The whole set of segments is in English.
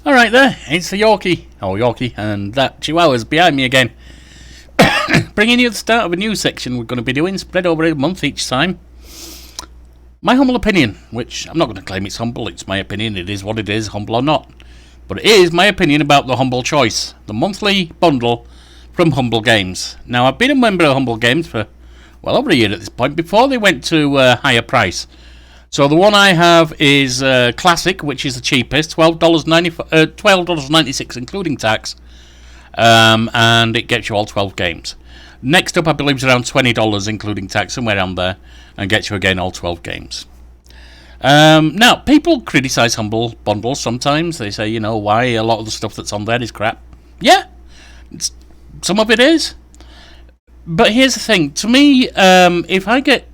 Alright there, it's the Yorkie, and that Chihuahua's behind me again. Bringing you the start of a new section we're going to be doing, spread over a month each time. My humble opinion, which I'm not going to claim it's humble, it's my opinion, it is what it is, humble or not. But it is my opinion about the Humble Choice, the monthly bundle from Humble Games. Now, I've been a member of Humble Games for well over a year at this point, before they went to a higher price. So the one I have is Classic, which is the cheapest, $12.96 including tax, and it gets you all 12 games. Next up, I believe, is around $20 including tax, somewhere around there, and gets you again all 12 games. Now, people criticise Humble Bundles sometimes. They say, why a lot of the stuff that's on there is crap. Yeah, some of it is. But here's the thing. To me, if I get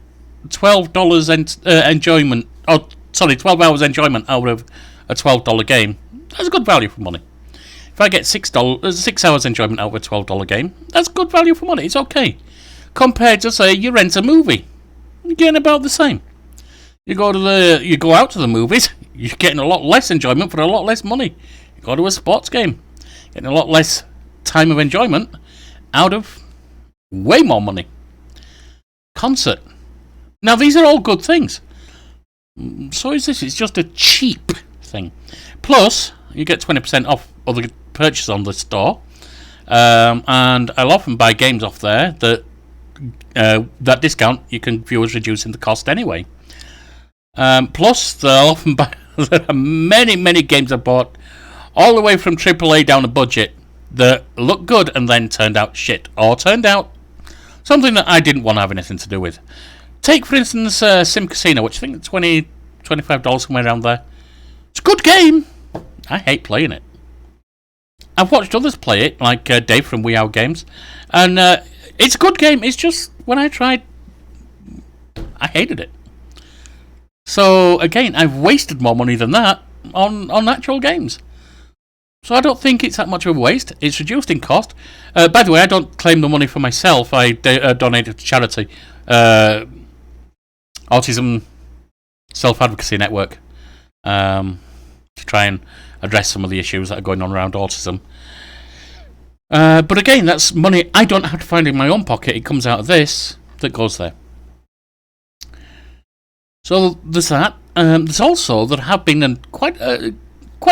$12 enjoyment, 12 hours enjoyment out of a $12 game, that's good value for money. If I get $6 hours enjoyment out of a $12 game, that's good value for money. It's okay. Compared to, say, you rent a movie, you're getting about the same. You go out to the movies, you're getting a lot less enjoyment for a lot less money. You go to a sports game, getting a lot less time of enjoyment out of way more money. Concert. Now, these are all good things. So is this. It's just a cheap thing. Plus, you get 20% off other purchases on the store. And I'll often buy games off there that discount you can view as reducing the cost anyway. Plus, they'll often buy. There are many games I bought all the way from AAA down a budget that looked good and then turned out shit. Or turned out something that I didn't want to have anything to do with. Take, for instance, Sim Casino, which I think is $20, $25, somewhere around there. It's a good game. I hate playing it. I've watched others play it, like Dave from We Out Games, and it's a good game. It's just, when I tried, I hated it. So, again, I've wasted more money than that on actual games. So I don't think it's that much of a waste. It's reduced in cost. By the way, I don't claim the money for myself. I donate it to charity. Autism Self-Advocacy Network, to try and address some of the issues that are going on around autism. But again, that's money I don't have to find in my own pocket. It comes out of this that goes there. So there's that. There's also, there have been quite a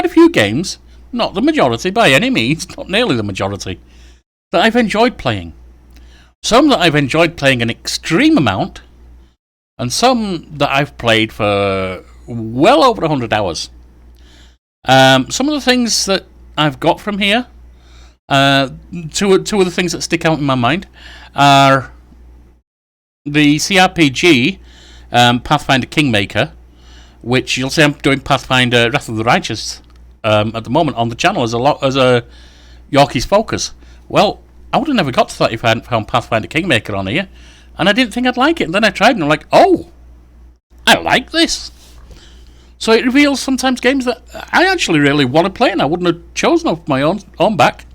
few games, not the majority by any means, not nearly the majority, that I've enjoyed playing. Some that I've enjoyed playing an extreme amount, and some that I've played for well over 100 hours. Some of the things that I've got from here, two of the things that stick out in my mind, are the CRPG Pathfinder Kingmaker, which you'll see I'm doing Pathfinder Wrath of the Righteous at the moment on the channel as a Yorkie's Focus. Well, I would have never got to that if I hadn't found Pathfinder Kingmaker on here, and I didn't think I'd like it, and then I tried and I'm like, oh, I like this. So it reveals sometimes games that I actually really want to play and I wouldn't have chosen off my own back.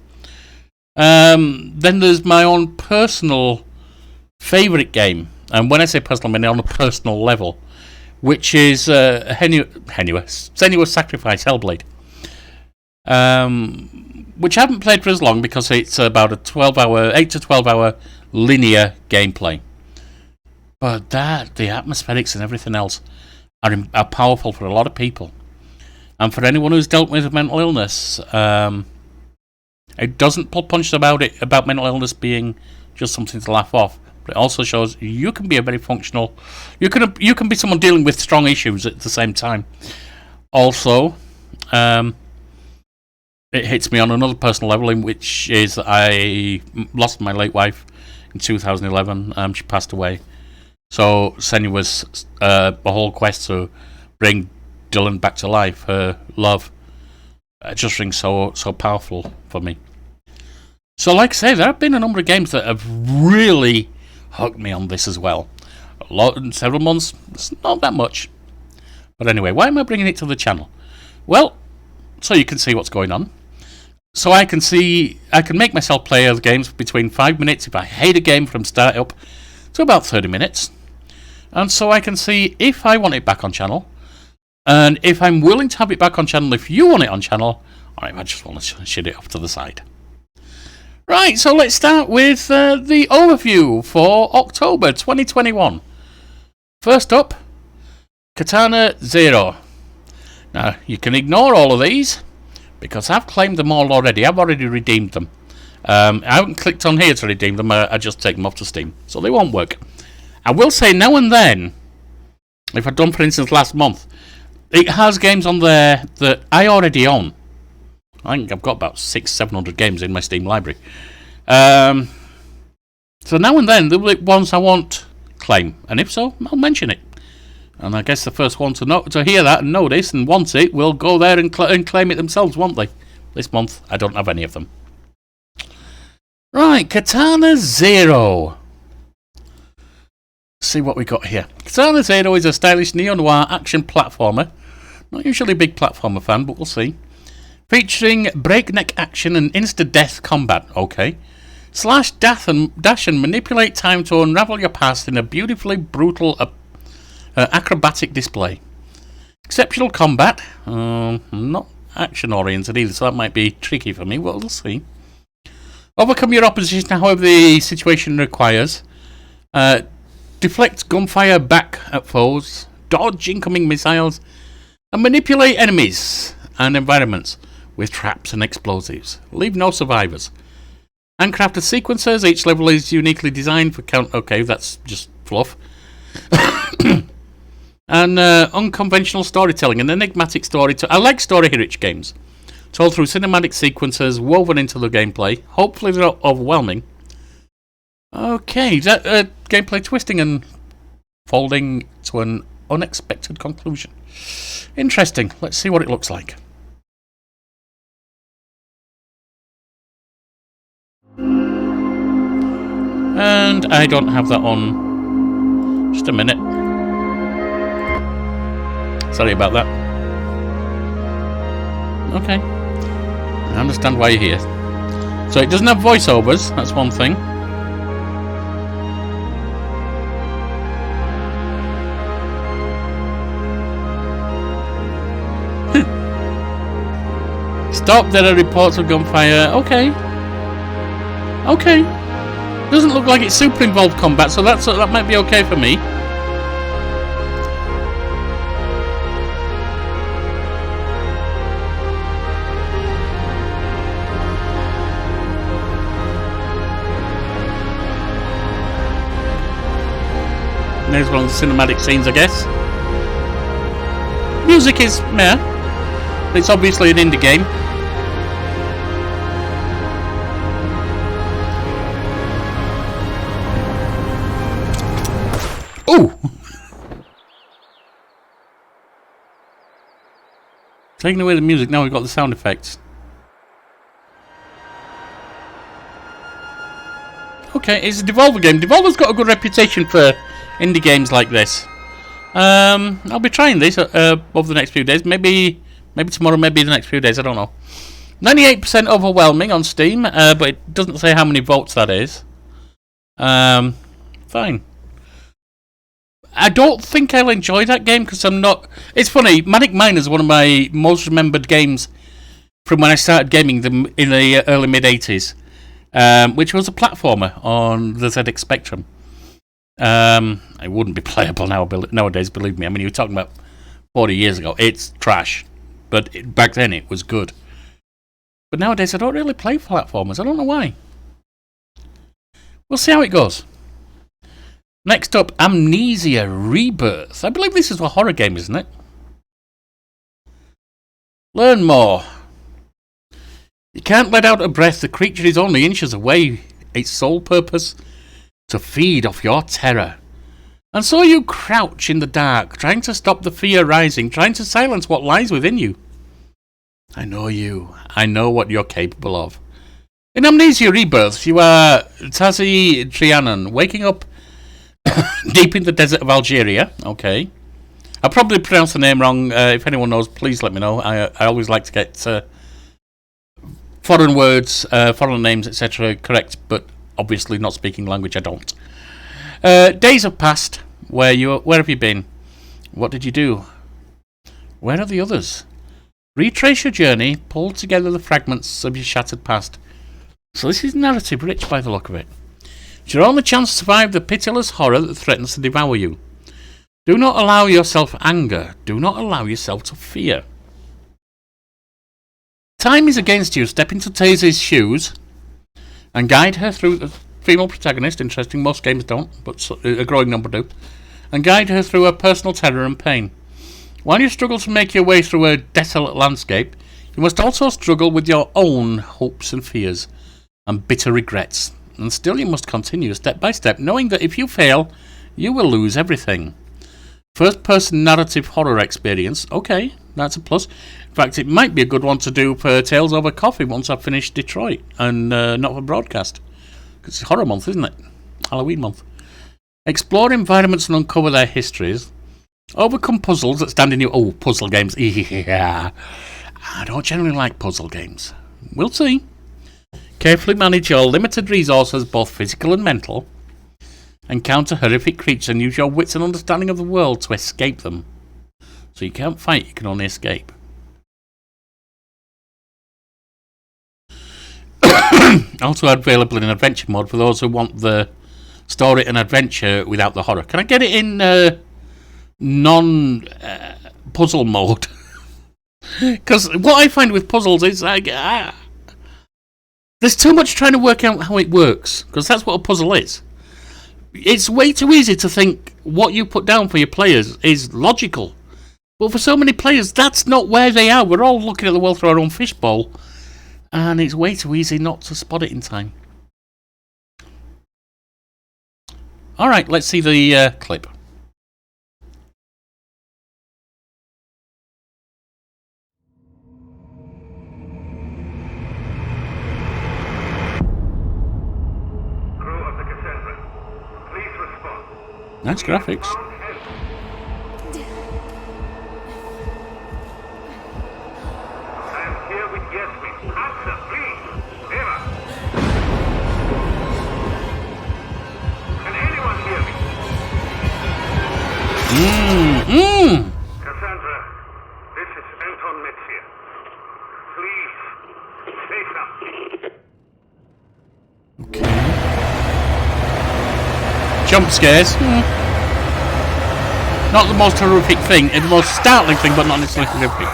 Then there's my own personal favourite game, and when I say personal, I mean on a personal level, which is Senua's Sacrifice Hellblade. Which I haven't played for as long because it's about a 8 to 12 hour linear gameplay. But the atmospherics and everything else are powerful for a lot of people. And for anyone who's dealt with mental illness, it doesn't pull punches about mental illness being just something to laugh off. But it also shows you can be a very functional. You can be someone dealing with strong issues at the same time. Also, it hits me on another personal level, in which is that I lost my late wife in 2011. She passed away. So Senua's the whole quest to bring Dylan back to life, her love, just rings so powerful for me. So, like I say, there have been a number of games that have really hooked me on this as well. A lot in several months. It's not that much. But anyway, why am I bringing it to the channel? Well, so you can see what's going on. So I can make myself play other games between 5 minutes if I hate a game from start up to about 30 minutes. And so I can see if I want it back on channel, and if I'm willing to have it back on channel, if you want it on channel, Alright, I just want to shit it off to the side. Right, so let's start with the overview for October 2021. First up, Katana Zero. Now, you can ignore all of these, because I've claimed them all already. I've already redeemed them. I haven't clicked on here to redeem them, I just take them off to Steam, so they won't work. I will say now and then, if I've done for instance last month, it has games on there that I already own. I think I've got about 600-700 games in my Steam library. So now and then, there'll be ones I won't claim, and if so, I'll mention it. And I guess the first one to hear that and know this and want it will go there and claim it themselves, won't they? This month, I don't have any of them. Right, Katana Zero. Let's see what we got here. Katana Zero is a stylish neo-noir action platformer. Not usually a big platformer fan, but we'll see. Featuring breakneck action and insta-death combat. Okay. Slash, dash and manipulate time to unravel your past in a beautifully brutal acrobatic display. Exceptional combat. Not action-oriented either, so that might be tricky for me. Well, we'll see. Overcome your opposition however the situation requires. Deflect gunfire back at foes. Dodge incoming missiles. And manipulate enemies and environments with traps and explosives. Leave no survivors. Handcrafted sequences. Each level is uniquely designed for count. Okay, that's just fluff. And unconventional storytelling. An enigmatic story. I like story-rich games. Told through cinematic sequences woven into the gameplay. Hopefully they're not overwhelming. Okay, is that gameplay twisting and folding to an unexpected conclusion. Interesting. Let's see what it looks like. And I don't have that on. Just a minute. Sorry about that. Okay. I understand why you're here. So it doesn't have voiceovers, that's one thing. Stop, there are reports of gunfire. Okay. Okay. Doesn't look like it's super involved combat, so that might be okay for me. There's one of the cinematic scenes, I guess. Music is meh. It's obviously an indie game. Ooh! Taking away the music, now we've got the sound effects. Okay, it's a Devolver game. Devolver's got a good reputation for indie games like this. I'll be trying this over the next few days. Maybe tomorrow, maybe the next few days, I don't know. 98% overwhelming on Steam, but it doesn't say how many votes that is. Fine. I don't think I'll enjoy that game because I'm not... It's funny, Manic Miner is one of my most remembered games from when I started gaming them in the early mid-80s, which was a platformer on the ZX Spectrum. It wouldn't be playable nowadays, believe me. I mean, you're talking about 40 years ago. It's trash. But back then it was good. But nowadays I don't really play platformers. I don't know why. We'll see how it goes. Next up, Amnesia Rebirth. I believe this is a horror game, isn't it? Learn more. You can't let out a breath. The creature is only inches away. Its sole purpose, to feed off your terror. And so you crouch in the dark, trying to stop the fear rising, trying to silence what lies within you. I know you. I know what you're capable of. In Amnesia Rebirth, you are Tazi Trianon, waking up deep in the desert of Algeria. Okay. I probably pronounced the name wrong. If anyone knows, please let me know. I always like to get foreign words, foreign names, etc. correct, but obviously not speaking language, I don't. Days have passed. Where have you been? What did you do? Where are the others? Retrace your journey, pull together the fragments of your shattered past. So this is narrative rich by the look of it. It's your only chance to survive the pitiless horror that threatens to devour you. Do not allow yourself anger. Do not allow yourself to fear. Time is against you. Step into Taise's shoes and guide her through the female protagonist. Interesting, most games don't, but a growing number do. And guide her through her personal terror and pain. While you struggle to make your way through a desolate landscape, you must also struggle with your own hopes and fears and bitter regrets. And still you must continue step by step, knowing that if you fail, you will lose everything. First-person narrative horror experience. Okay, that's a plus. In fact, it might be a good one to do for Tales Over Coffee once I've finished Detroit, and not for broadcast. Because it's horror month, isn't it? Halloween month. Explore environments and uncover their histories. Overcome puzzles that stand in your... Oh, puzzle games. Yeah. I don't generally like puzzle games. We'll see. Carefully manage your limited resources, both physical and mental. Encounter horrific creatures and use your wits and understanding of the world to escape them. So you can't fight, you can only escape. Also available in adventure mode for those who want the story and adventure without the horror. Can I get it in non-puzzle mode? Because what I find with puzzles is like... there's too much trying to work out how it works. Because that's what a puzzle is. It's way too easy to think what you put down for your players is logical. But for so many players, that's not where they are. We're all looking at the world through our own fishbowl. And it's way too easy not to spot it in time. Alright, let's see the clip. Nice graphics. I am here with Yasmin. Answer, please. Eva. Can anyone hear me? Cassandra, this is Anton Metzger. Please, say something. Okay. Jump scares. Not the most horrific thing. It's the most startling thing, but not necessarily horrific.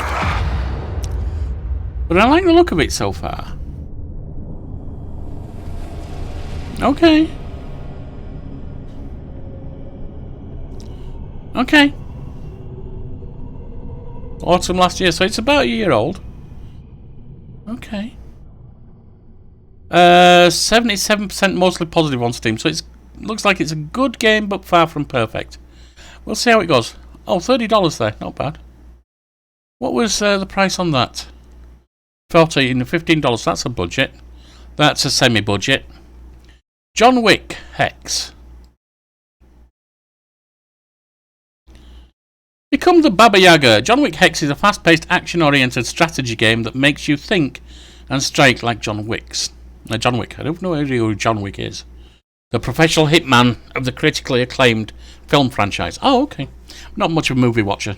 But I like the look of it so far. Okay. Okay. Autumn last year, so it's about a year old. Okay. 77% mostly positive on Steam, so it looks like it's a good game, but far from perfect. We'll see how it goes. Oh, $30 there, not bad. What was the price on that? $15, that's a budget. That's a semi-budget. John Wick Hex. Become the Baba Yaga. John Wick Hex is a fast-paced, action-oriented strategy game that makes you think and strike like John Wick's. John Wick. I don't know who John Wick is. The professional hitman of the critically acclaimed film franchise. Oh, okay. Not much of a movie watcher.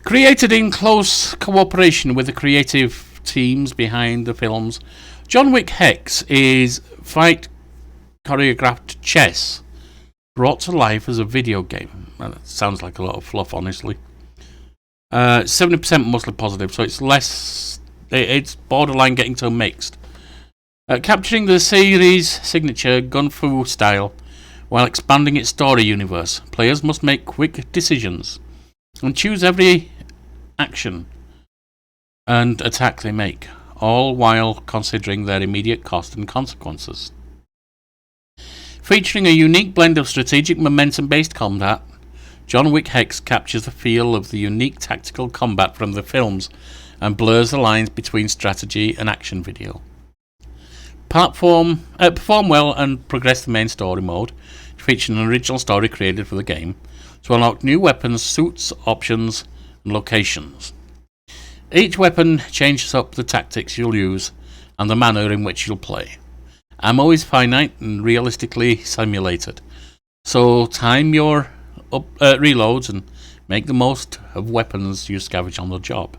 Created in close cooperation with the creative teams behind the films, John Wick Hex is fight choreographed chess brought to life as a video game. Well, that sounds like a lot of fluff, honestly. 70% mostly positive, so it's less... It's borderline getting so mixed. Capturing the series' signature gun fu style while expanding its story universe, players must make quick decisions and choose every action and attack they make, all while considering their immediate cost and consequences. Featuring a unique blend of strategic momentum-based combat, John Wick Hex captures the feel of the unique tactical combat from the films and blurs the lines between strategy and action video. Perform well and progress the main story mode, featuring an original story created for the game, to unlock new weapons, suits, options, and locations. Each weapon changes up the tactics you'll use and the manner in which you'll play. Ammo is finite and realistically simulated, so time your reloads and make the most of weapons you scavenge on the job.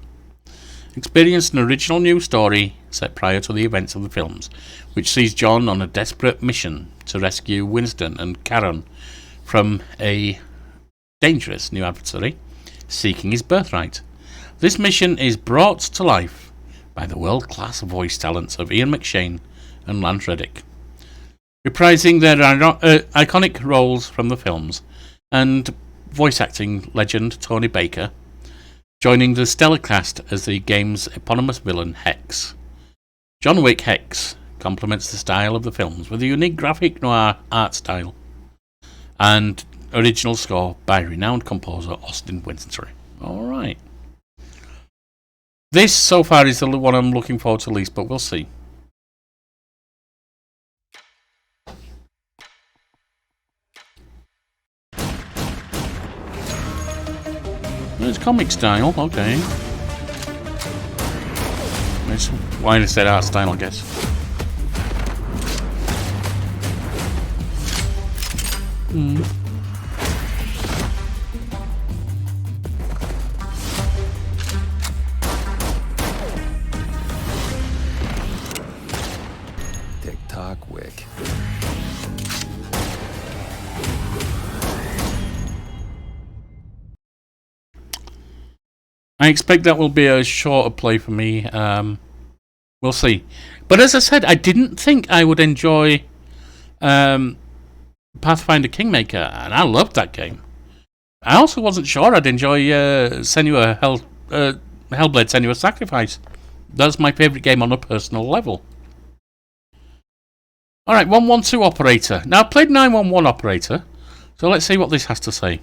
Experience an original new story set prior to the events of the films, which sees John on a desperate mission to rescue Winston and Karen from a dangerous new adversary seeking his birthright. This mission is brought to life by the world-class voice talents of Ian McShane and Lance Reddick, reprising their iconic roles from the films, and voice acting legend Tony Baker joining the stellar cast as the game's eponymous villain Hex. John Wick Hex complements the style of the films with a unique graphic noir art style and original score by renowned composer Austin Wintory. Alright. This so far is the one I'm looking forward to least, but we'll see. It's comic style, okay. It's why I said art style, I guess. TikTok Wick. I expect that will be a shorter play for me. We'll see. But as I said, I didn't think I would enjoy Pathfinder Kingmaker, and I loved that game. I also wasn't sure I'd enjoy Hellblade Senua's Sacrifice. That's my favourite game on a personal level. Alright, 112 Operator. Now, I played 911 Operator, so let's see what this has to say.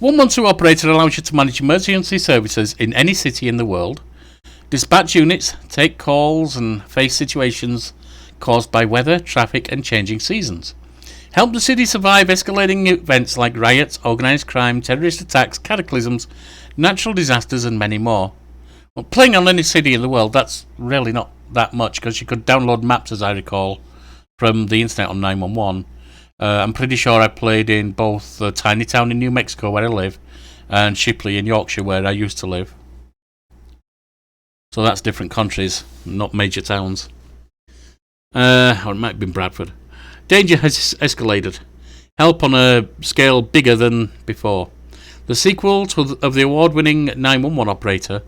112 Operator allows you to manage emergency services in any city in the world, dispatch units, take calls, and face situations caused by weather, traffic, and changing seasons. Help the city survive escalating events like riots, organised crime, terrorist attacks, cataclysms, natural disasters, and many more. Well, playing on any city in the world, that's really not that much, because you could download maps, as I recall, from the internet on 911. I'm pretty sure I played in both the tiny town in New Mexico where I live and Shipley in Yorkshire where I used to live. So that's different countries, not major towns. Or it might have been Bradford. Danger has escalated. Help on a scale bigger than before. The sequel of the award-winning 911 Operator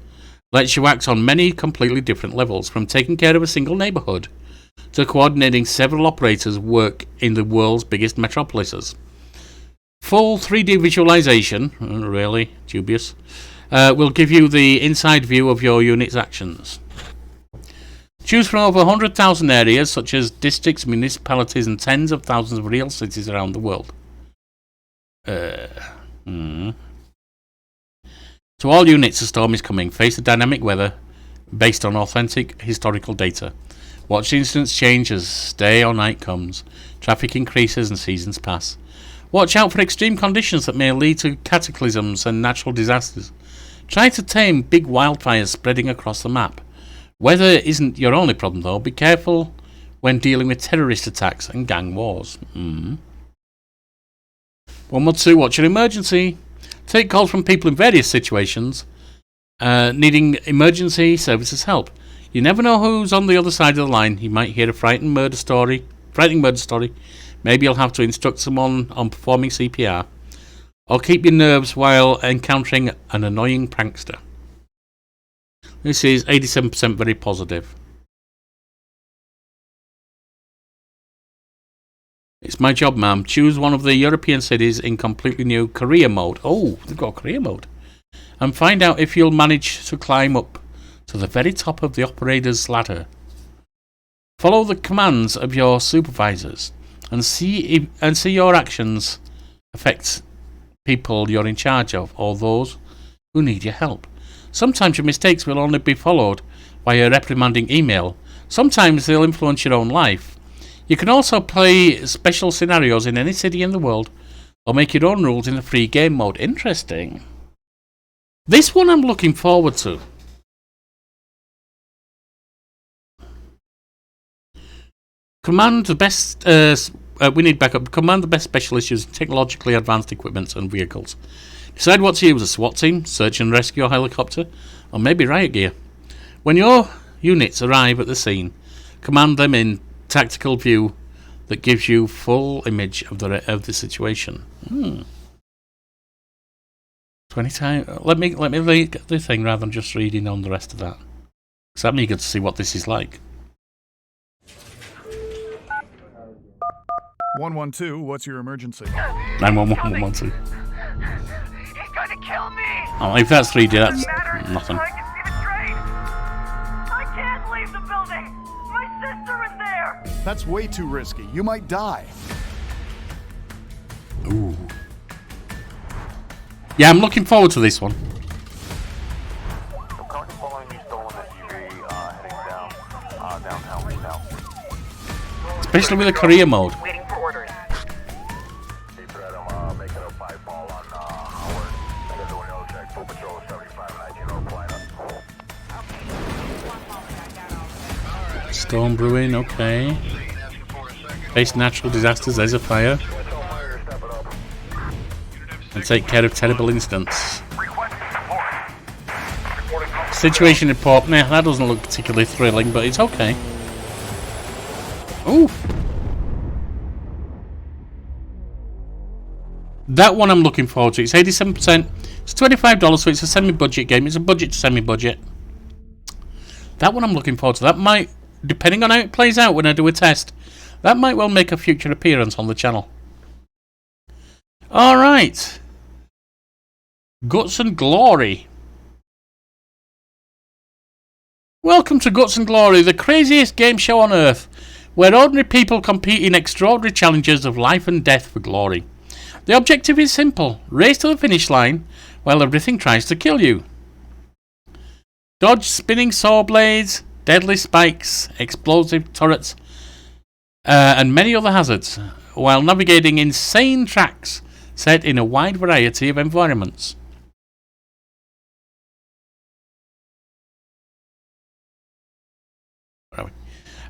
lets you act on many completely different levels, from taking care of a single neighbourhood to coordinating several operators work in the world's biggest metropolises. Full 3D visualization, really dubious, will give you the inside view of your unit's actions. Choose from over 100,000 areas, such as districts, municipalities, and tens of thousands of real cities around the world. To all units, a storm is coming. Face the dynamic weather based on authentic historical data. Watch the incidents change as day or night comes. Traffic increases and seasons pass. Watch out for extreme conditions that may lead to cataclysms and natural disasters. Try to tame big wildfires spreading across the map. Weather isn't your only problem, though. Be careful when dealing with terrorist attacks and gang wars. 112, watch your emergency. Take calls from people in various situations needing emergency services help. You never know who's on the other side of the line. You might hear a frightening murder story. Maybe you'll have to instruct someone on performing CPR. Or keep your nerves while encountering an annoying prankster. This is 87% very positive. It's my job, ma'am. Choose one of the European cities in completely new career mode. Oh, they've got career mode. And find out if you'll manage to climb up to the very top of the operator's ladder. Follow the commands of your supervisors and see your actions affect people you're in charge of or those who need your help. Sometimes your mistakes will only be followed by a reprimanding email. Sometimes they'll influence your own life. You can also play special scenarios in any city in the world or make your own rules in the free game mode. Interesting. This one I'm looking forward to. Command the best. We need backup. Command the best specialists using technologically advanced equipment and vehicles. Decide what to use: a SWAT team, search and rescue helicopter, or maybe riot gear. When your units arrive at the scene, command them in tactical view that gives you full image of the situation. 20 times. Let me read the thing rather than just reading on the rest of that, because I'm eager to see what this is like. 112, what's your emergency? 911 112. He's going to kill me! Oh, if that's 3D, that's nothing. I can see the train! I can't leave the building! My sister is there! That's way too risky. You might die. Ooh. Yeah, I'm looking forward to this one. I'm currently following the stolen SUV, heading downtown now. Especially with the career mode. Waiting for orders. Deep threat, I'm making a 5 ball on Howard. I got doing no check. Full patrol 7519 Plano. Storm brewing, okay. Face natural disasters, there's a fire. And take care of terrible incidents. Situation report, nah, that doesn't look particularly thrilling, but it's okay. Ooh. That one I'm looking forward to. It's 87%. It's $25, so it's a semi-budget game. It's a budget to semi-budget. That one I'm looking forward to. That might, depending on how it plays out when I do a test, that might well make a future appearance on the channel. Alright. Guts and Glory. Welcome to Guts and Glory, the craziest game show on earth, where ordinary people compete in extraordinary challenges of life and death for glory. The objective is simple: race to the finish line while everything tries to kill you. Dodge spinning saw blades, deadly spikes, explosive turrets, and many other hazards, while navigating insane tracks set in a wide variety of environments.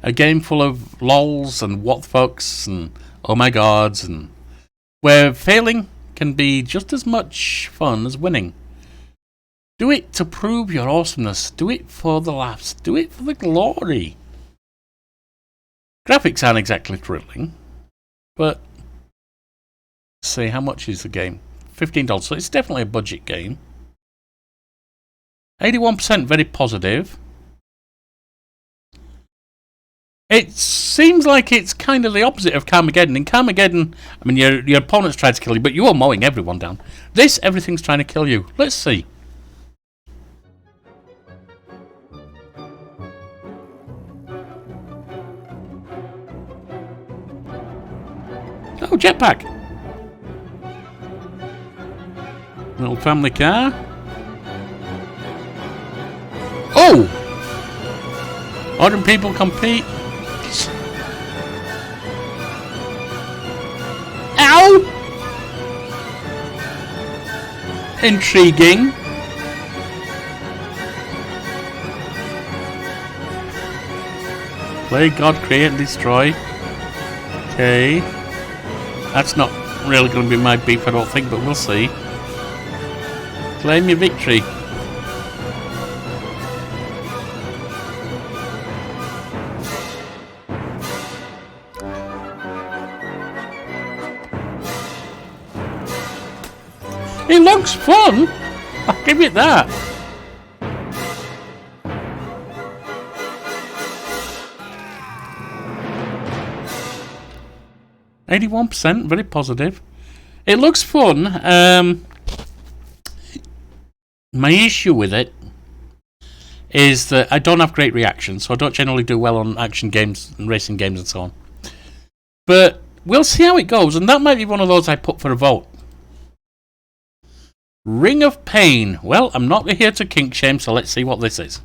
A game full of lols and what the fucks and oh my gods, and where failing can be just as much fun as winning. Do it to prove your awesomeness. Do it for the laughs. Do it for the glory. Graphics aren't exactly thrilling, but let's see, how much is the game? $15, so it's definitely a budget game. 81% very positive. It seems like it's kind of the opposite of Carmageddon. In Carmageddon, I mean, your opponents tried to kill you, but you are mowing everyone down. This, everything's trying to kill you. Let's see. Oh, jetpack. Little family car. Oh! Ordinary people compete. Ow! Intriguing. Play God, create and destroy. Okay. That's not really going to be my beef, I don't think, but we'll see. Claim your victory. It looks fun! I'll give it that. %, very positive. It looks fun. My issue with it is that I don't have great reactions, so I don't generally do well on action games and racing games and so on. But we'll see how it goes, and that might be one of those I put for a vote. Ring of Pain. Well, I'm not here to kink shame, so let's see what this is.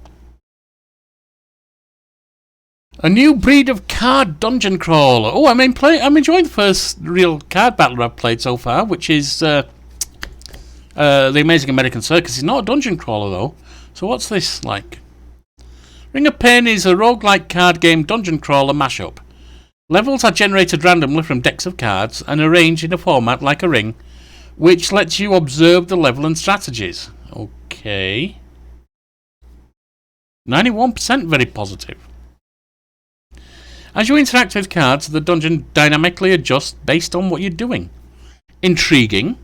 A new breed of card dungeon crawler. Oh, I'm enjoying the first real card battler I've played so far, which is The Amazing American Circus. It's not a dungeon crawler, though. So what's this like? Ring of Pain is a roguelike card game dungeon crawler mashup. Levels are generated randomly from decks of cards and arranged in a format like a ring, which lets you observe the level and strategies. Okay. 91% very positive. As you interact with cards, the dungeon dynamically adjusts based on what you're doing. Intriguing.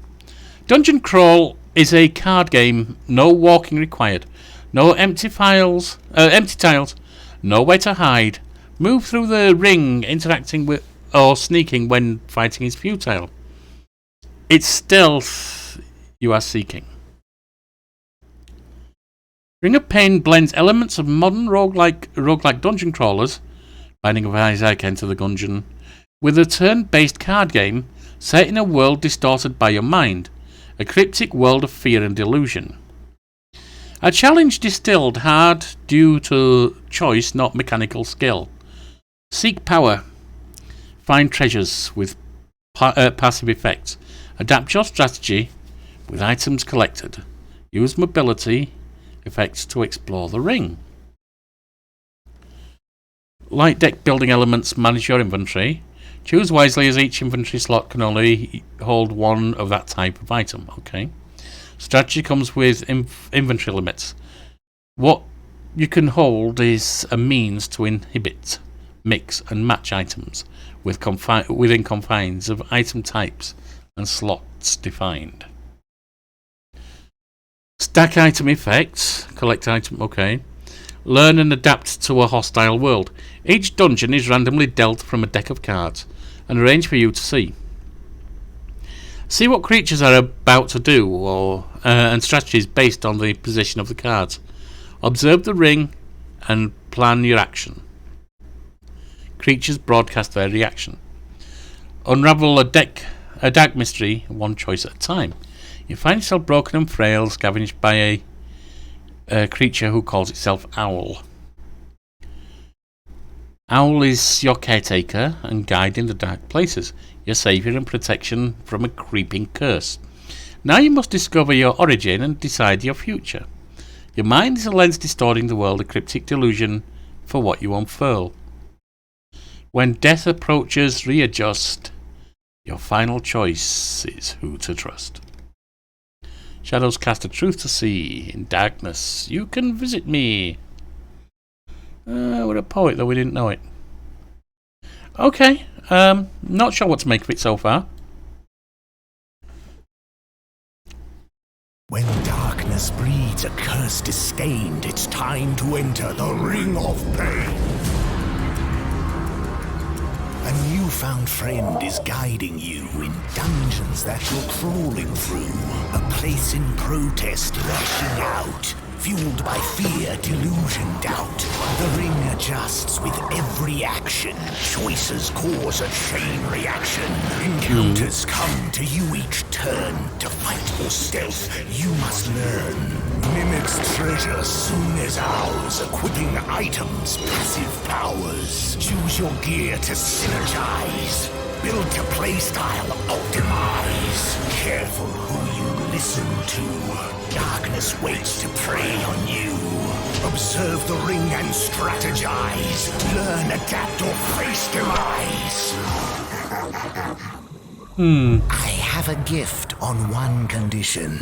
Dungeon Crawl is a card game, no walking required, no empty tiles, nowhere to hide. Move through the ring, interacting with or sneaking when fighting is futile. It's stealth you are seeking. Ring of Pain blends elements of modern roguelike dungeon crawlers, Binding of Isaac, Enter the Gungeon, with a turn-based card game set in a world distorted by your mind, a cryptic world of fear and delusion. A challenge distilled hard due to choice, not mechanical skill. Seek power. Find treasures with passive effects. Adapt your strategy with items collected. Use mobility effects to explore the ring. Light deck building elements manage your inventory. Choose wisely as each inventory slot can only hold one of that type of item. Okay. Strategy comes with inventory limits. What you can hold is a means to inhibit, mix and match items within confines of item types and slots defined. Stack item effects. Collect item. Okay. Learn and adapt to a hostile world. Each dungeon is randomly dealt from a deck of cards and arranged for you to see. See what creatures are about to do and strategies based on the position of the cards. Observe the ring and plan your action. Creatures broadcast their reaction. Unravel a deck mystery one choice at a time. You find yourself broken and frail, scavenged by a creature who calls itself Owl. Owl is your caretaker and guide in the dark places, your saviour and protection from a creeping curse. Now you must discover your origin and decide your future. Your mind is a lens distorting the world, a cryptic delusion for what you unfurl. When death approaches, readjust. Your final choice is who to trust. Shadows cast a truth to see. In darkness, you can visit me. We're a poet, though we didn't know it. Okay, not sure what to make of it so far. When darkness breeds a curse disdained, it's time to enter the Ring of Pain. A newfound friend is guiding you in dungeons that you're crawling through. A place in protest, lashing out. Fueled by fear, delusion, doubt. The ring adjusts with every action. Choices cause a chain reaction. Encounters come to you each turn. To fight or stealth, you must learn. Mimics treasure soon as ours. Equipping items, passive powers. Choose your gear to synergize. Build to playstyle, optimize. Careful who you listen to. Darkness waits to prey on you. Observe the ring and strategize. Learn, adapt, or face demise. I have a gift on one condition.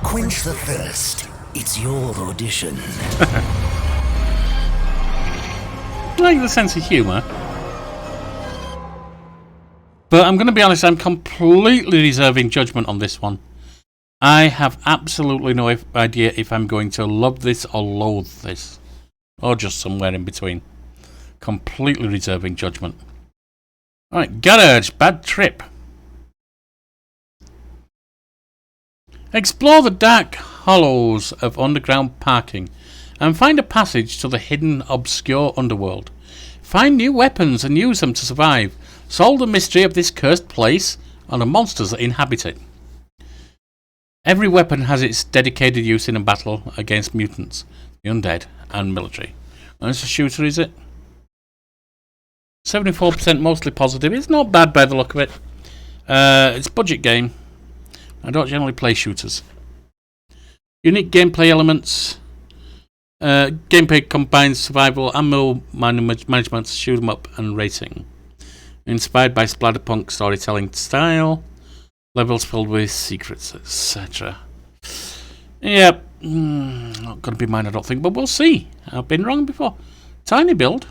Quench the thirst. It's your audition. I like the sense of humour. But I'm going to be honest, I'm completely reserving judgment on this one. I have absolutely no idea if I'm going to love this or loathe this. Or just somewhere in between. Completely reserving judgment. Alright, Garage, Bad Trip. Explore the dark hollows of underground parking and find a passage to the hidden, obscure underworld. Find new weapons and use them to survive. Solve the mystery of this cursed place and the monsters that inhabit it. Every weapon has its dedicated use in a battle against mutants, the undead, and military. And it's a shooter, is it? 74% mostly positive. It's not bad by the look of it. It's a budget game. I don't generally play shooters. Unique gameplay elements. Gameplay combines survival, ammo management, shoot 'em up, and racing. Inspired by splatterpunk storytelling style. Levels filled with secrets, etc. Yep, Not going to be mine, I don't think, but we'll see. I've been wrong before. Tiny Build.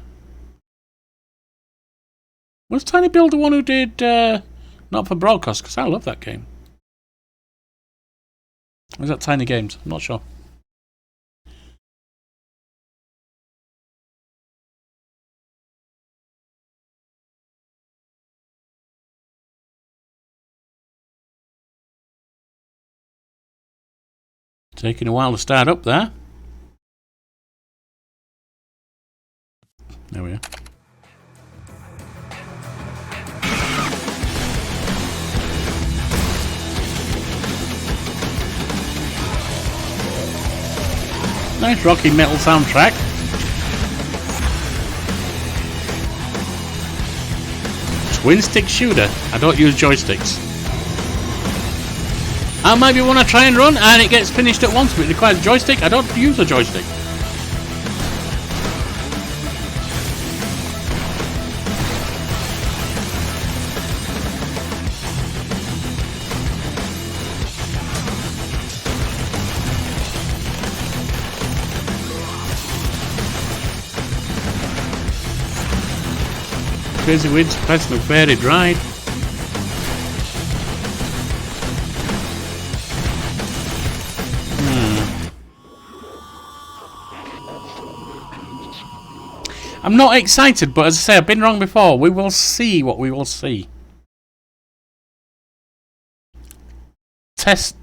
Was Tiny Build the one who did Not for Broadcast? Because I love that game. Or was that Tiny Games? I'm not sure. Taking a while to start up there. There we are. Nice rocky metal soundtrack. Twin stick shooter. I don't use joysticks. I might be one I try and run and it gets finished at once, but it requires a joystick. I don't use a joystick. Crazy winds, pressing a varied ride. I'm not excited, but as I say, I've been wrong before. We will see what we will see. Text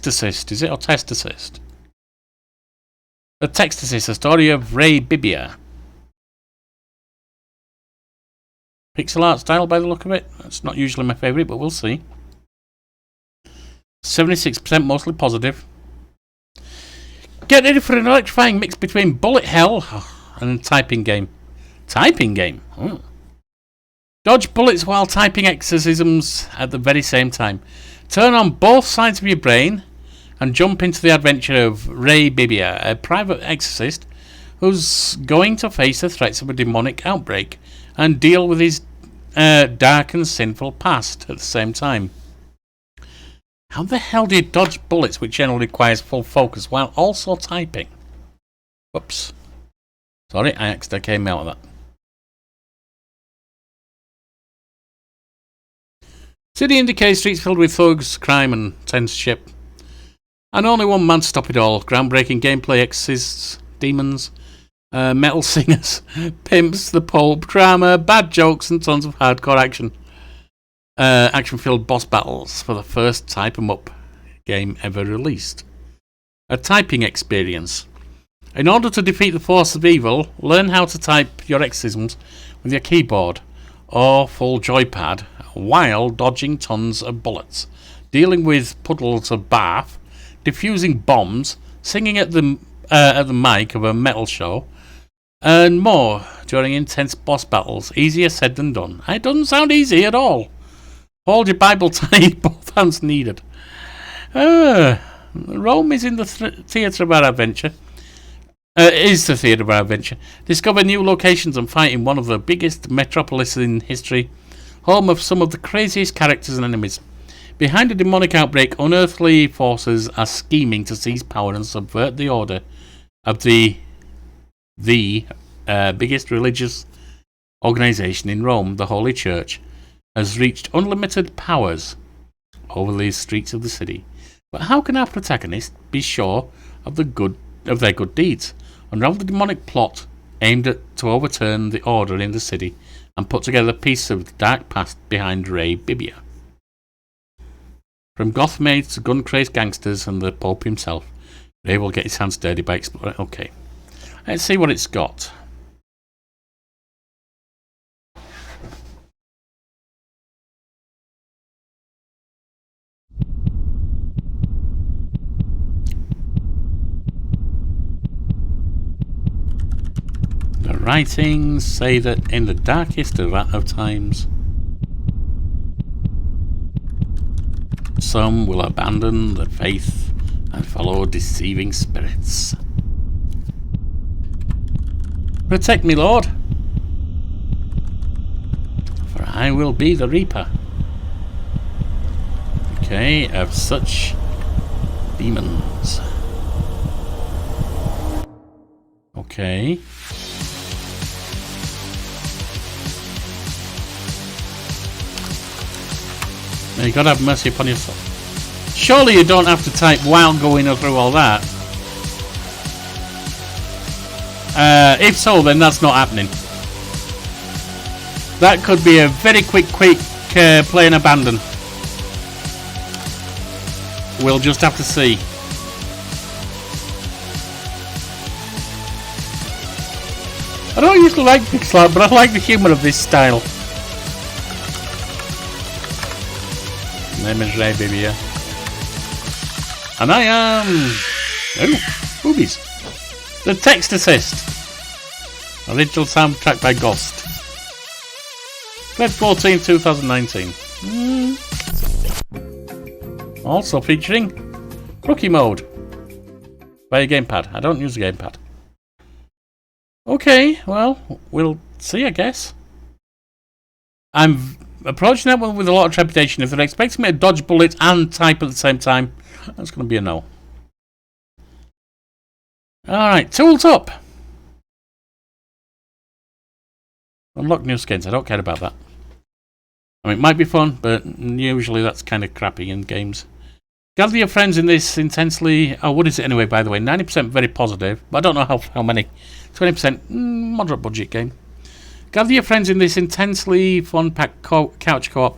assist, is it, or test assist? The text assist, the story of Ray Bibia. Pixel art style by the look of it. That's not usually my favourite, but we'll see. 76% mostly positive. Get ready for an electrifying mix between bullet hell and typing game. Typing game? Oh. Dodge bullets while typing exorcisms at the very same time. Turn on both sides of your brain and jump into the adventure of Ray Bibia, a private exorcist who's going to face the threats of a demonic outbreak and deal with his dark and sinful past at the same time. How the hell do you dodge bullets, which generally requires full focus, while also typing? Whoops. Sorry, I accidentally came out of that. City in decay, streets filled with thugs, crime and censorship. And only one man to stop it all. Groundbreaking gameplay, exorcists, demons, metal singers, pimps, the Pope, drama, bad jokes and tons of hardcore action. Action-filled boss battles for the first type 'em up game ever released. A typing experience. In order to defeat the force of evil, learn how to type your exorcisms with your keyboard or full joypad while dodging tons of bullets, dealing with puddles of bath, defusing bombs, singing at the mic of a metal show, and more during intense boss battles. Easier said than done. It doesn't sound easy at all. Hold your Bible tight, both hands needed. Rome is in the theatre of our adventure. Is the theatre of our adventure. Discover new locations and fight in one of the biggest metropolises in history, home of some of the craziest characters and enemies. Behind a demonic outbreak, unearthly forces are scheming to seize power and subvert the order of the biggest religious organisation in Rome, the Holy Church, has reached unlimited powers over the streets of the city. But how can our protagonist be sure of their good deeds? Unravel the demonic plot aimed to overturn the order in the city and put together a piece of the dark past behind Ray Bibia. From goth maids to gun-crazed gangsters and the Pope himself, Ray will get his hands dirty by exploring. Okay, let's see what it's got. The writings say that in the darkest of times, some will abandon the faith and follow deceiving spirits. Protect me, Lord, for I will be the Reaper. Okay, of such demons. Okay. Now you gotta have mercy upon yourself. Surely you don't have to type while going through all that. If so, then that's not happening. That could be a very quick play and abandon. We'll just have to see. I don't usually like pixel art, but I like the humour of this style. My name is Ray, baby, yeah. And I am... Oh, boobies. The Text Assist. Original soundtrack by Ghost. Feb 14, 2019. Also featuring Rookie Mode. By a gamepad. I don't use a gamepad. Okay, well, we'll see, I guess. I'm approaching that one with a lot of trepidation. If they're expecting me to dodge bullets and type at the same time, that's going to be a no. Alright, tools up. Unlock new skins. I don't care about that. I mean, it might be fun, but usually that's kind of crappy in games. Gather your friends in this intensely... Oh, what is it anyway, by the way? 90% very positive, but I don't know how many. 20% moderate budget game. Gather your friends in this intensely fun-packed couch co-op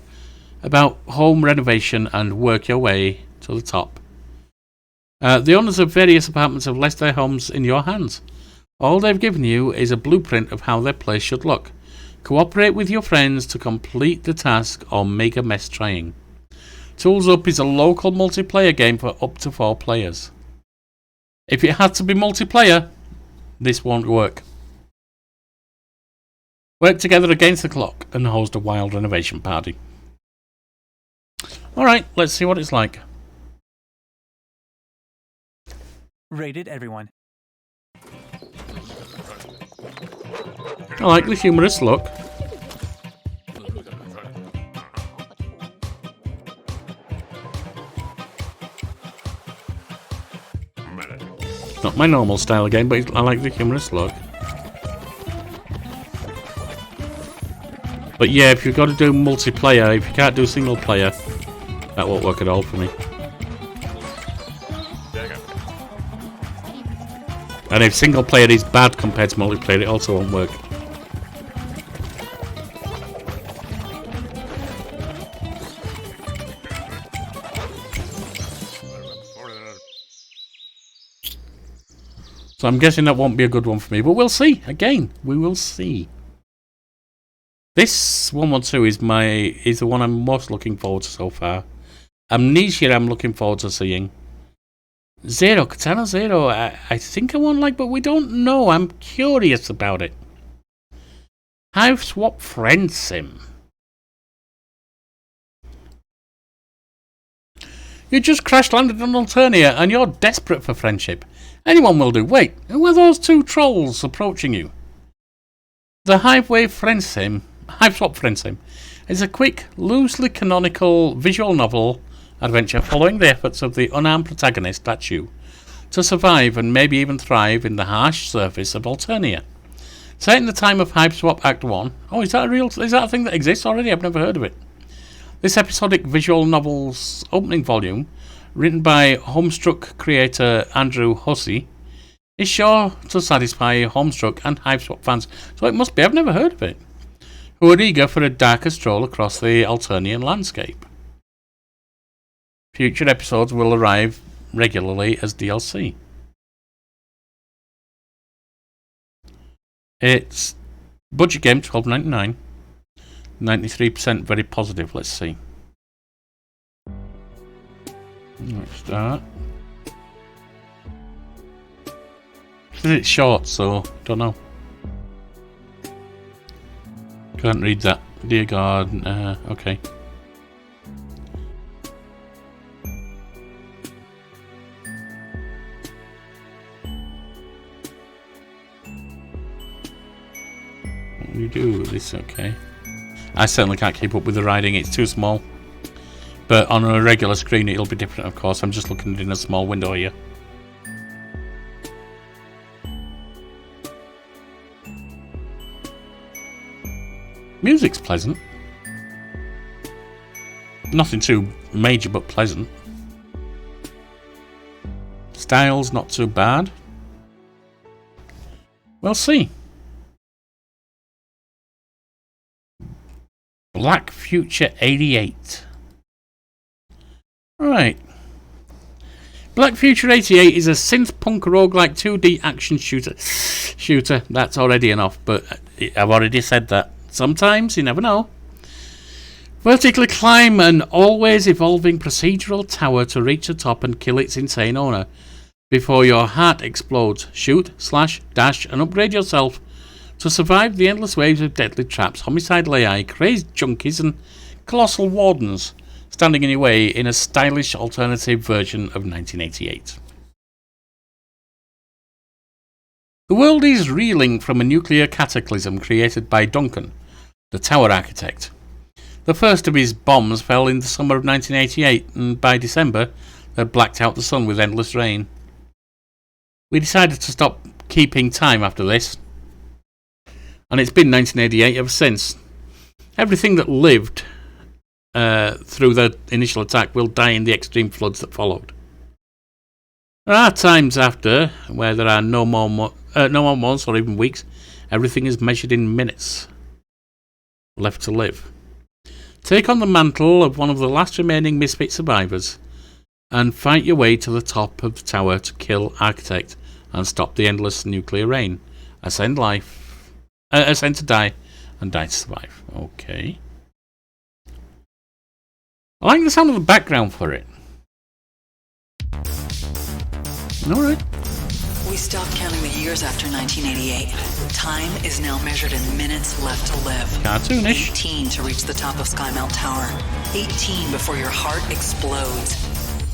about home renovation and work your way to the top. The owners of various apartments have left their homes in your hands. All they've given you is a blueprint of how their place should look. Cooperate with your friends to complete the task or make a mess trying. Tools Up is a local multiplayer game for up to 4 players. If it had to be multiplayer, this won't work. Work together against the clock and host a wild renovation party. Alright, let's see what it's like. Rated everyone. I like the humorous look. Not my normal style game, but I like the humorous look. But yeah, if you've got to do multiplayer, if you can't do single player, that won't work at all for me. And if single player is bad compared to multiplayer, it also won't work. So I'm guessing that won't be a good one for me, but we'll see. Again, we will see. This 112 is the one I'm most looking forward to so far. Amnesia I'm looking forward to seeing. Zero, Katana Zero, I think I won't like, but we don't know. I'm curious about it. Hive Swap Friend Sim. You just crash landed on Alternia and you're desperate for friendship. Anyone will do. Wait, who are those 2 trolls approaching you? The Hive Swap Friend Sim is a quick, loosely canonical visual novel adventure following the efforts of the unarmed protagonist, that's you, to survive and maybe even thrive in the harsh surface of Alternia. Set in the time of Hive Swap Act 1. Oh, is that a thing that exists already? I've never heard of it. This episodic visual novel's opening volume, written by Homestruck creator Andrew Hussey, is sure to satisfy Homestruck and Hive Swap fans, so it must be, I've never heard of it, who are eager for a darker stroll across the Alternian landscape. Future episodes will arrive regularly as DLC. It's budget game, $12.99. 93% very positive. Let's see. Let's start. It's short, so don't know. Can't read that. Dear God. Okay. What do you do with this? Okay. I certainly can't keep up with the writing. It's too small. But on a regular screen, it'll be different, of course. I'm just looking in a small window here. Music's pleasant. Nothing too major, but pleasant. Style's not too bad. We'll see. Black Future 88. Right. Black Future 88 is a synth-punk roguelike 2D action shooter. That's already enough, but I've already said that. Sometimes, you never know. Vertically climb an always evolving procedural tower to reach the top and kill its insane owner before your heart explodes. Shoot, slash, dash, and upgrade yourself to survive the endless waves of deadly traps, homicidal AI, crazed junkies, and colossal wardens standing in your way in a stylish alternative version of 1988. The world is reeling from a nuclear cataclysm created by Duncan, the tower architect. The first of his bombs fell in the summer of 1988, and by December they blacked out the sun with endless rain. We decided to stop keeping time after this, and it's been 1988 ever since. Everything that lived through the initial attack will die in the extreme floods that followed. There are times after where there are no more months or even weeks. Everything is measured in minutes left to live. Take on the mantle of one of the last remaining misfit survivors and fight your way to the top of the tower to kill Architect and stop the endless nuclear rain. Ascend to die and die to survive. Okay. I like the sound of the background for it. Alright. We stopped counting the years after 1988. Time is now measured in minutes left to live. Cartoonish. 18 to reach the top of Skymount Tower. 18 before your heart explodes.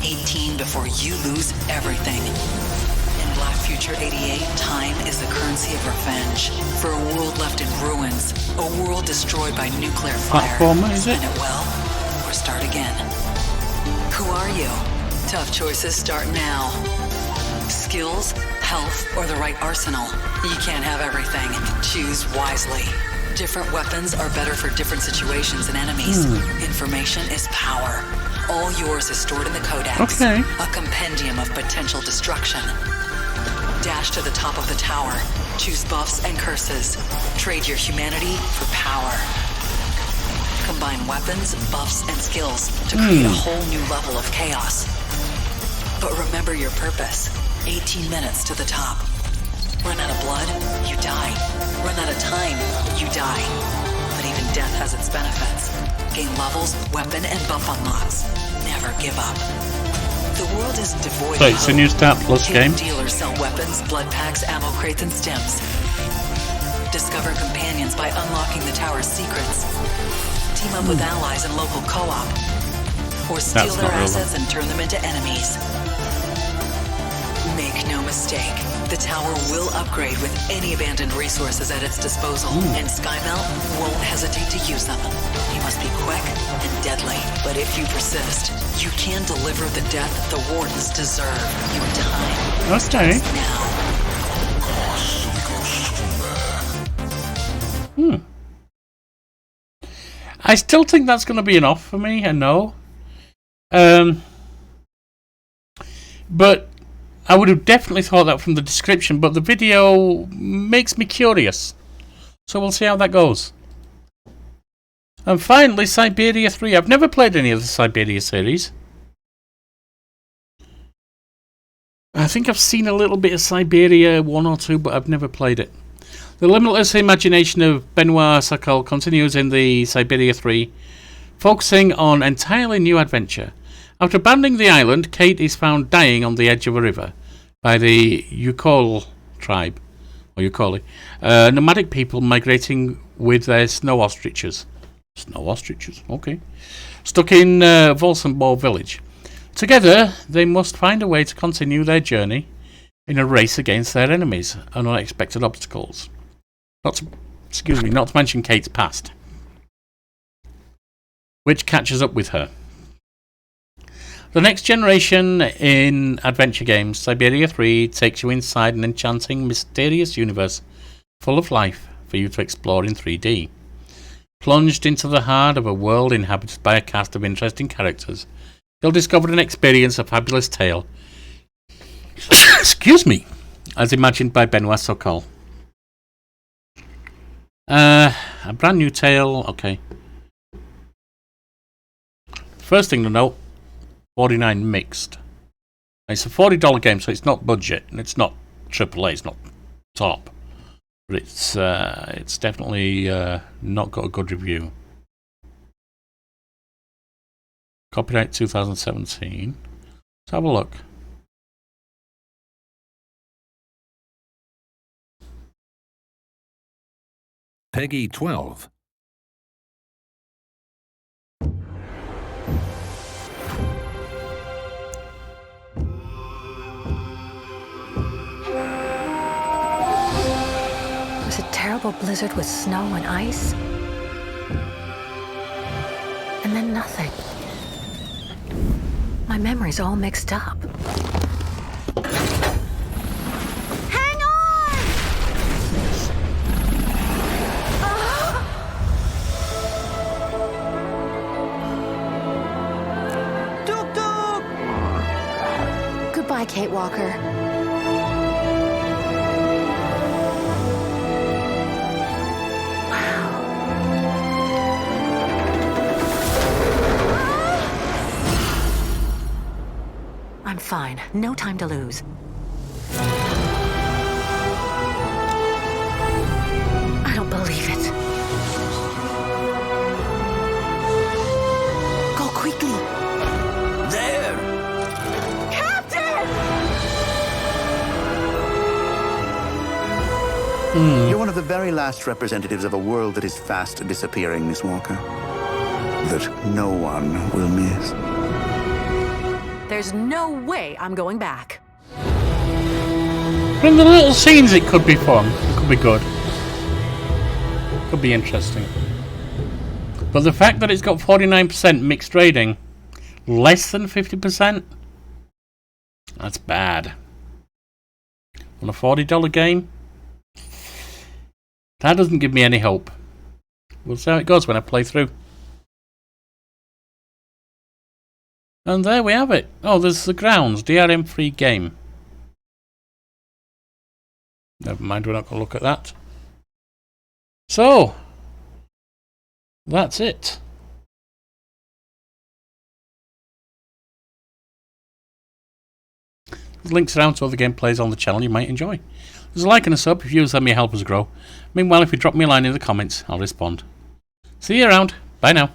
18 before you lose everything. In Black Future 88, time is the currency of revenge. For a world left in ruins. A world destroyed by nuclear fire. Platformer, is it? Spin it well, or start again. Who are you? Tough choices start now. Skills, health, or the right arsenal. You can't have everything. Choose wisely. Different weapons are better for different situations and enemies. Information is power. All yours is stored in the Codex. Okay. A compendium of potential destruction. Dash to the top of the tower. Choose buffs and curses. Trade your humanity for power. Combine weapons, buffs, and skills to create a whole new level of chaos. But remember your purpose. 18 minutes to the top. Run out of blood, you die. Run out of time, you die. But even death has its benefits. Gain levels, weapon, and buff unlocks. Never give up. The world isn't devoid So of it's a hope. new Start Plus Hidden game. Dealers sell weapons, blood packs, ammo crates, and stims. Discover companions by unlocking the tower's secrets. Team up with allies in local co-op. Or steal That's their not relevant. assets and turn them into enemies. Make no mistake, the tower will upgrade with any abandoned resources at its disposal, and Skymount won't hesitate to use them. You must be quick and deadly, but if you persist, you can deliver the death the Wardens deserve. Your time Okay. now. I still think that's going to be enough for me, I know. But I would have definitely thought that from the description, but the video makes me curious. So we'll see how that goes. And finally, Siberia 3. I've never played any of the Siberia series. I think I've seen a little bit of Siberia 1 or 2, but I've never played it. The limitless imagination of Benoit Sokol continues in the Siberia 3, focusing on entirely new adventure. After abandoning the island, Kate is found dying on the edge of a river by the Yukol tribe, or Yukoli, nomadic people migrating with their snow ostriches. Snow ostriches, okay. Stuck in Volsenborg village. Together, they must find a way to continue their journey in a race against their enemies and unexpected obstacles. Not to mention Kate's past, which catches up with her. The next generation in adventure games, Siberia 3 takes you inside an enchanting, mysterious universe full of life for you to explore in 3D. Plunged into the heart of a world inhabited by a cast of interesting characters, you'll discover and experience a fabulous tale. Excuse me, as imagined by Benoit Sokol. A brand new tale, okay. First thing to note, 49 mixed. It's a $40 game, so it's not budget, and it's not AAA, it's not top. But it's definitely not got a good review. Copyright 2017. Let's have a look. Peggy 12. Was a terrible blizzard with snow and ice. And then nothing. My memory's all mixed up. Hang on! Tuk-tuk! Goodbye, Kate Walker. I'm fine. No time to lose. I don't believe it. Go quickly. There! Captain! You're one of the very last representatives of a world that is fast disappearing, Miss Walker. That no one will miss. There's no way I'm going back. From the little scenes, it could be fun. It could be good. Could be interesting. But the fact that it's got 49% mixed rating, less than 50%, that's bad. On a $40 game, that doesn't give me any hope. We'll see how it goes when I play through. And there we have it. Oh, there's the grounds. DRM free game. Never mind, we're not going to look at that. So, that's it. There's links around to other gameplays on the channel you might enjoy. There's a like and a sub if you use them, you help us grow. Meanwhile, if you drop me a line in the comments, I'll respond. See you around. Bye now.